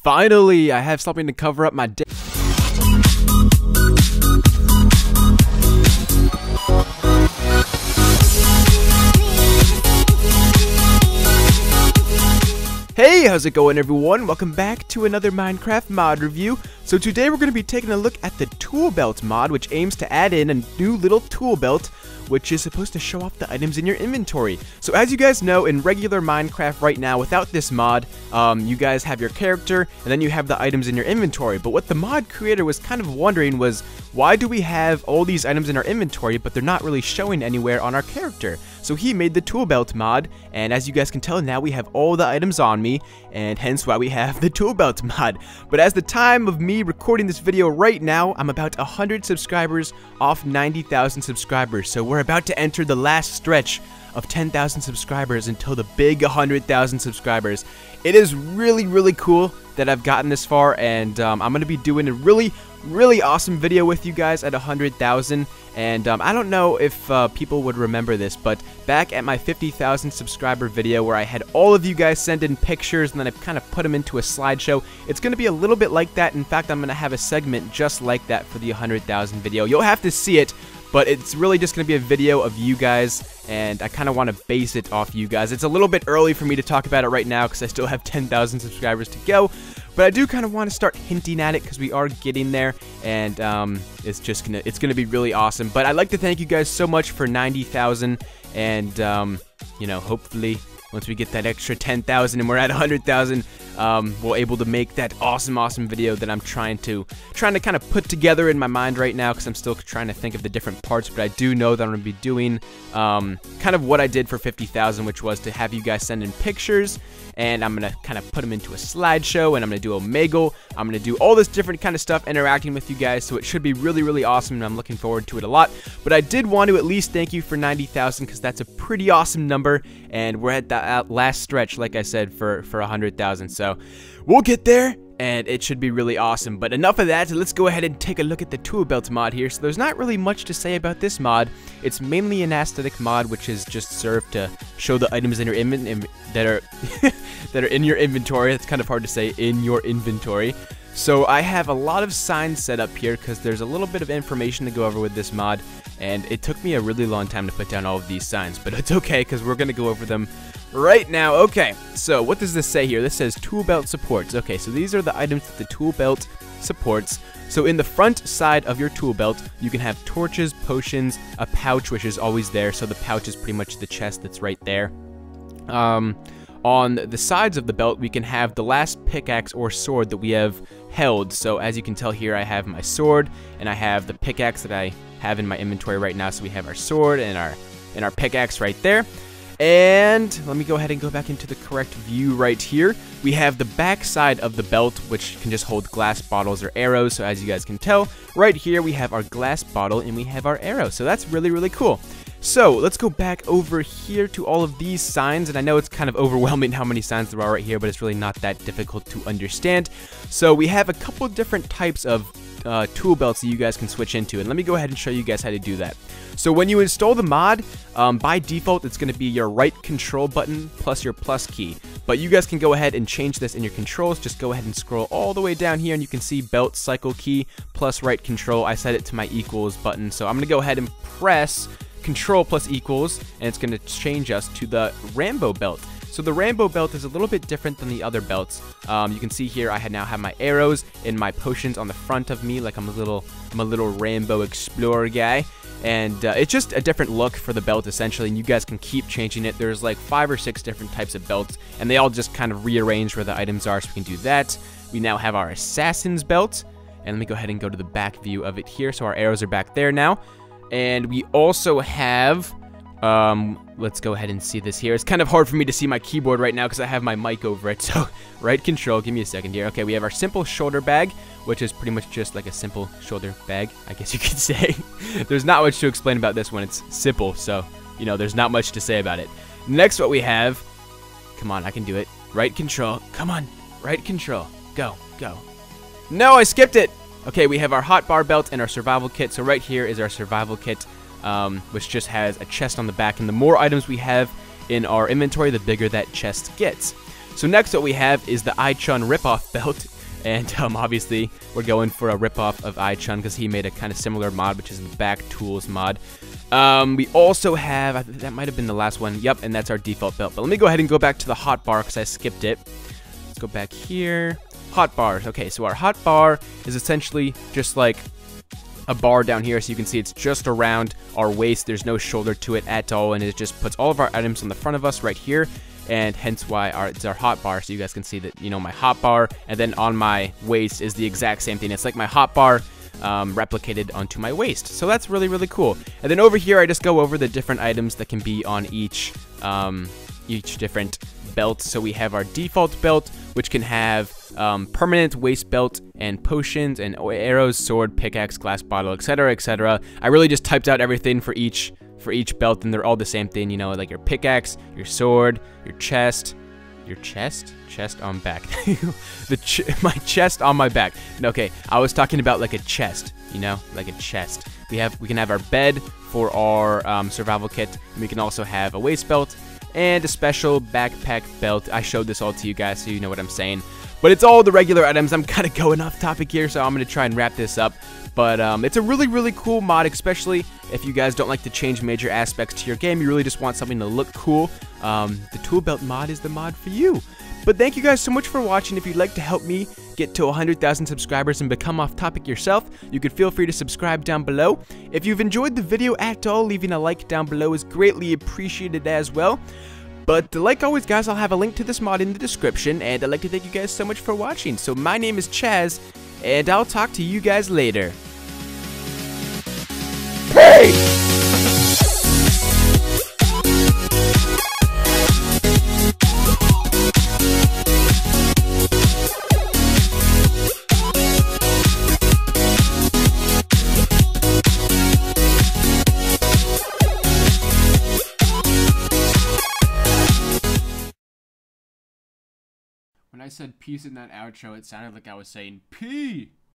Finally, I have something to cover up my day. Hey, how's it going everyone? Welcome back to another Minecraft mod review. So today we're going to be taking a look at the TOOLBELT mod, which aims to add in a new little tool belt, which is supposed to show off the items in your inventory. So as you guys know, in regular Minecraft right now, without this mod, you guys have your character, and then you have the items in your inventory. But what the mod creator was kind of wondering was, why do we have all these items in our inventory, but they're not really showing anywhere on our character? So he made the TOOLBELT mod, and as you guys can tell, now we have all the items on me, and hence why we have the TOOLBELT mod. But as the time of me recording this video right now, I'm about 100 subscribers off 90,000 subscribers. So we're about to enter the last stretch of 10,000 subscribers until the big 100,000 subscribers. It is really cool that I've gotten this far, and I'm going to be doing a really awesome video with you guys at 100,000. And I don't know if people would remember this, but back at my 50,000 subscriber video where I had all of you guys send in pictures and then I kind of put them into a slideshow, it's going to be a little bit like that. In fact, I'm going to have a segment just like that for the 100,000 video. You'll have to see it, but it's really just going to be a video of you guys, and I kind of want to base it off you guys. It's a little bit early for me to talk about it right now because I still have 10,000 subscribers to go, but I do kind of want to start hinting at it because we are getting there, and it's gonna be really awesome. But I'd like to thank you guys so much for 90,000, and you know, hopefully once we get that extra 10,000 and we're at 100,000, we're able to make that awesome video that I'm trying to kind of put together in my mind right now, because I'm still trying to think of the different parts. But I do know that I'm going to be doing kind of what I did for 50,000, which was to have you guys send in pictures, and I'm going to kind of put them into a slideshow, and I'm going to do Omegle. I'm going to do all this different kind of stuff interacting with you guys, so it should be really awesome, and I'm looking forward to it a lot. But I did want to at least thank you for 90,000, because that's a pretty awesome number, and we're at that last stretch, like I said, for 100,000. So we'll get there, and it should be really awesome. But enough of that, let's go ahead and take a look at the TOOLBELT mod here. So there's not really much to say about this mod. It's mainly an aesthetic mod, which is just served to show the items in your that are in your inventory. It's kind of hard to say, in your inventory. So I have a lot of signs set up here because there's a little bit of information to go over with this mod, and it took me a really long time to put down all of these signs, but it's okay because we're going to go over them right now. Okay, so what does this say here? This says TOOLBELT supports. Okay, so these are the items that the TOOLBELT supports. So in the front side of your TOOLBELT, you can have torches, potions, a pouch, which is always there. So the pouch is pretty much the chest that's right there. On the sides of the belt, we can have the last pickaxe or sword that we have held. So as you can tell here, I have my sword, and I have the pickaxe that I have in my inventory right now. So we have our sword and our pickaxe right there. And let me go ahead and go back into the correct view right here. We have the back side of the belt, which can just hold glass bottles or arrows. So as you guys can tell, right here we have our glass bottle and we have our arrow. So that's really cool. So let's go back over here to all of these signs, and I know it's kind of overwhelming how many signs there are right here, but it's really not that difficult to understand. So we have a couple different types of tool belts that you guys can switch into, and let me go ahead and show you guys how to do that. So when you install the mod, by default it's going to be your right control button plus your plus key, but you guys can go ahead and change this in your controls. Just go ahead and scroll all the way down here, and you can see belt cycle key plus right control. I set it to my equals button, so I'm going to go ahead and press control plus equals, and it's going to change us to the Rambo belt. So the Rambo belt is a little bit different than the other belts. You can see here I now have my arrows and my potions on the front of me, like I'm a little Rambo explorer guy. And it's just a different look for the belt essentially, and you guys can keep changing it. There's like 5 or 6 different types of belts, and they all just kind of rearrange where the items are, so we can do that. We now have our Assassin's belt, and let me go ahead and go to the back view of it here. So our arrows are back there now. And we also have, let's go ahead and see this here. It's kind of hard for me to see my keyboard right now because I have my mic over it. So right control, give me a second here. Okay, we have our simple shoulder bag, which is pretty much just like a simple shoulder bag, I guess you could say. There's not much to explain about this one. It's simple, so, you know, there's not much to say about it. Next, what we have, come on, I can do it. Right control, come on, right control, go. No, I skipped it. Okay, we have our hotbar belt and our survival kit. So right here is our survival kit, which just has a chest on the back. And the more items we have in our inventory, the bigger that chest gets. So next what we have is the iChun ripoff belt. And obviously, we're going for a ripoff of iChun because he made a kind of similar mod, which is the back tools mod. We also have, that might have been the last one. Yep, and that's our default belt. But let me go ahead and go back to the hotbar because I skipped it. Let's go back here. Hotbars. Okay, so our hotbar is essentially just like a bar down here. So you can see it's just around our waist. There's no shoulder to it at all. And it just puts all of our items on the front of us right here. And hence why it's our hotbar, so you guys can see that, you know, my hotbar, and then on my waist is the exact same thing. It's like my hotbar replicated onto my waist, so that's really, really cool. And then over here, I just go over the different items that can be on each different belt. So we have our default belt, which can have permanent waist belt and potions and arrows, sword, pickaxe, glass bottle, etc., etc. I really just typed out everything for each belt, and they're all the same thing, you know, like your pickaxe, your sword, your chest on back. My chest on my back. Okay, I was talking about like a chest, you know, like a chest. We can have our bed for our survival kit, and we can also have a waist belt and a special backpack belt. I showed this all to you guys, so you know what I'm saying. But it's all the regular items. I'm kind of going off topic here, so I'm going to try and wrap this up. But it's a really, really cool mod, especially if you guys don't like to change major aspects to your game. You really just want something to look cool. The tool belt mod is the mod for you. But thank you guys so much for watching. If you'd like to help me get to 100,000 subscribers and become off topic yourself, you could feel free to subscribe down below. If you've enjoyed the video at all, leaving a like down below is greatly appreciated as well. But like always, guys, I'll have a link to this mod in the description, and I'd like to thank you guys so much for watching. So my name is Chaz, and I'll talk to you guys later. Peace! When I said peace in that outro, it sounded like I was saying pee.